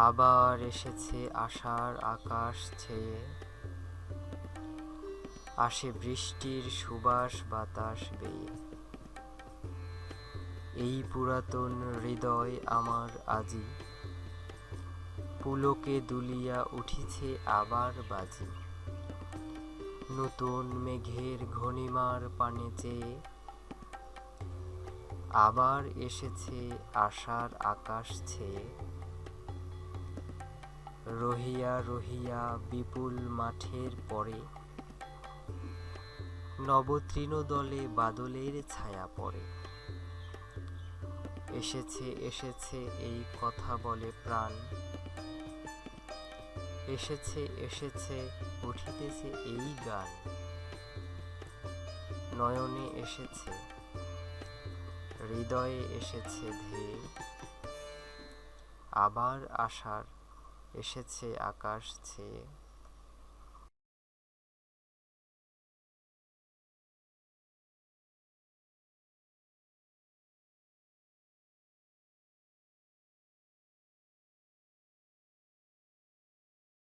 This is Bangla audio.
আবার এসেছে আশার আকাশ ছেয়ে, আসে বৃষ্টির সুবাস বাতাস বেয়ে। এই পুরাতন হৃদয় আমার আজি, পুলকে দুলিয়া উঠিছে আবার বাজি। নতুন মেঘের ঘনিমার পানে চেয়ে, আবার এসেছে আশার আকাশ ছেয়ে। রহিয়া রহিয়া বিপুল মাঠের পরে, নবতৃণদলে বাদলের ছায়া পড়ে। এসেছে এসেছে এই কথা বলে প্রাণ, এসেছে এসেছে উঠিতেছে এই গান। নয়নে এসেছে, হৃদয়ে এসেছে ধেয়ে, আবার আশার এসেছে আকাশ ছেয়ে।